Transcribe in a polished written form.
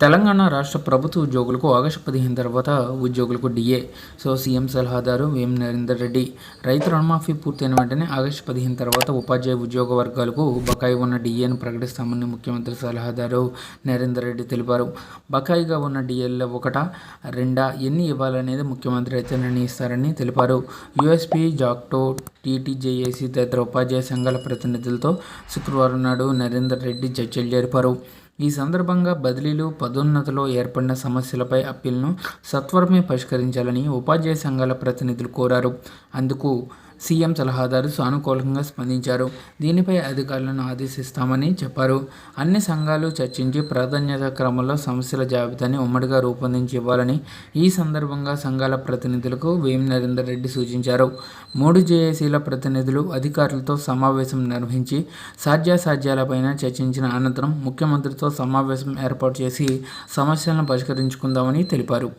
తెలంగాణ రాష్ట్ర ప్రభుత్వ ఉద్యోగులకు ఆగస్టు 15 తర్వాత ఉద్యోగులకు డిఏ. సీఎం సలహాదారు వేం నరేందర్ రెడ్డి. రైతు రుణమాఫీ పూర్తయిన వెంటనే ఆగస్టు 15 తర్వాత ఉపాధ్యాయ ఉద్యోగ వర్గాలకు బకాయి ఉన్న డిఏను ప్రకటిస్తామని ముఖ్యమంత్రి సలహాదారు నరేందర్ రెడ్డి తెలిపారు. బకాయిగా ఉన్న డిఏల్లో ఒకటా, రెండా, ఎన్ని ఇవ్వాలనేది ముఖ్యమంత్రి అయితే నిర్ణయిస్తారని తెలిపారు. యూఎస్పీ, జాక్టో, టీటీజేఏసీ తదితర ఉపాధ్యాయ సంఘాల ప్రతినిధులతో శుక్రవారం నాడు నరేందర్ రెడ్డి చర్చలు జరిపారు. ఈ సందర్భంగా బదిలీలు, పదోన్నతిలో ఏర్పడిన సమస్యలపై అప్పీల్ను సత్వరమే పరిష్కరించాలని ఉపాధ్యాయ సంఘాల ప్రతినిధులు కోరారు. అందుకు సీఎం సలహాదారు సానుకూలంగా స్పందించారు. దీనిపై అధికారులను ఆదేశిస్తామని చెప్పారు. అన్ని సంఘాలు చర్చించి ప్రాధాన్యత క్రమంలో సమస్యల జాబితాని ఉమ్మడిగా రూపొందించి ఇవ్వాలని ఈ సందర్భంగా సంఘాల ప్రతినిధులకు వేం నరేందర్ రెడ్డి సూచించారు. 3 జేఏసీల ప్రతినిధులు అధికారులతో సమావేశం నిర్వహించి సాధ్యాసాధ్యాలపైన చర్చించిన అనంతరం ముఖ్యమంత్రితో సమావేశం ఏర్పాటు చేసి సమస్యలను పరిష్కరించుకుందామని తెలిపారు.